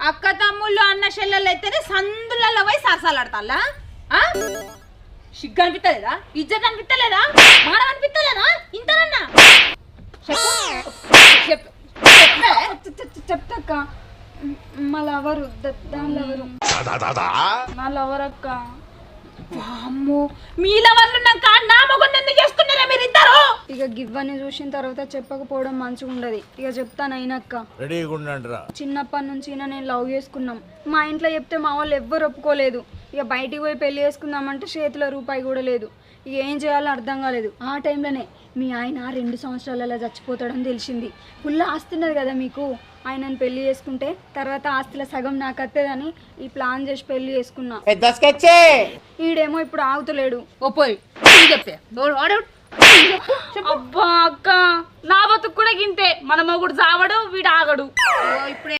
అక్క తమ్ముళ్ళు అన్న చెల్లెళ్ళు అయితేనే సందులలో పోయి సరసాలాడతాలా? సిగ్గు అనిపిస్తలేదా? ఇజ్జత్ అనిపిస్తలేదా? మానం అనిపిస్తలేదా? ఇంతనన్నా చెప్తాక్క మా లవరు దాని లవరు నా లవర్ అక్క. అమ్మో మీల వాళ్ళు నా మొగుడు ఎందుకు చేసుకున్నారా మీరు ఇద్దరు? ఇక గివ్వని చూసిన తర్వాత చెప్పకపోవడం మంచిగా ఉండదు. ఇక చెప్తాను అయినక్క. చిన్నప్పటి నుంచి నేను లవ్ చేసుకున్నాం. మా ఇంట్లో చెప్తే మా వాళ్ళు ఎవ్వరు ఒప్పుకోలేదు. ఇక బయటికి పోయి పెళ్లి చేసుకుందామంటే చేతిలో రూపాయి కూడా లేదు. ఇక ఏం చేయాలో అర్థం కాలేదు. ఆ టైంలోనే మీ ఆయన 2 సంవత్సరాలలో చచ్చిపోతాడని తెలిసింది. ఫుల్ ఆస్తున్నది కదా మీకు. ఆయనను పెళ్లి చేసుకుంటే తర్వాత ఆస్తుల సగం నాకు వస్తుందని ఈ ప్లాన్ చేసి పెళ్లి చేసుకున్నా. ఈడేమో ఇప్పుడు ఆగుతలేడు. అబ్బా అక్క, నా బతుకు కూడా గింతే. మన మొగుడు చావడు, వీడు ఆగడు. ఇప్పుడు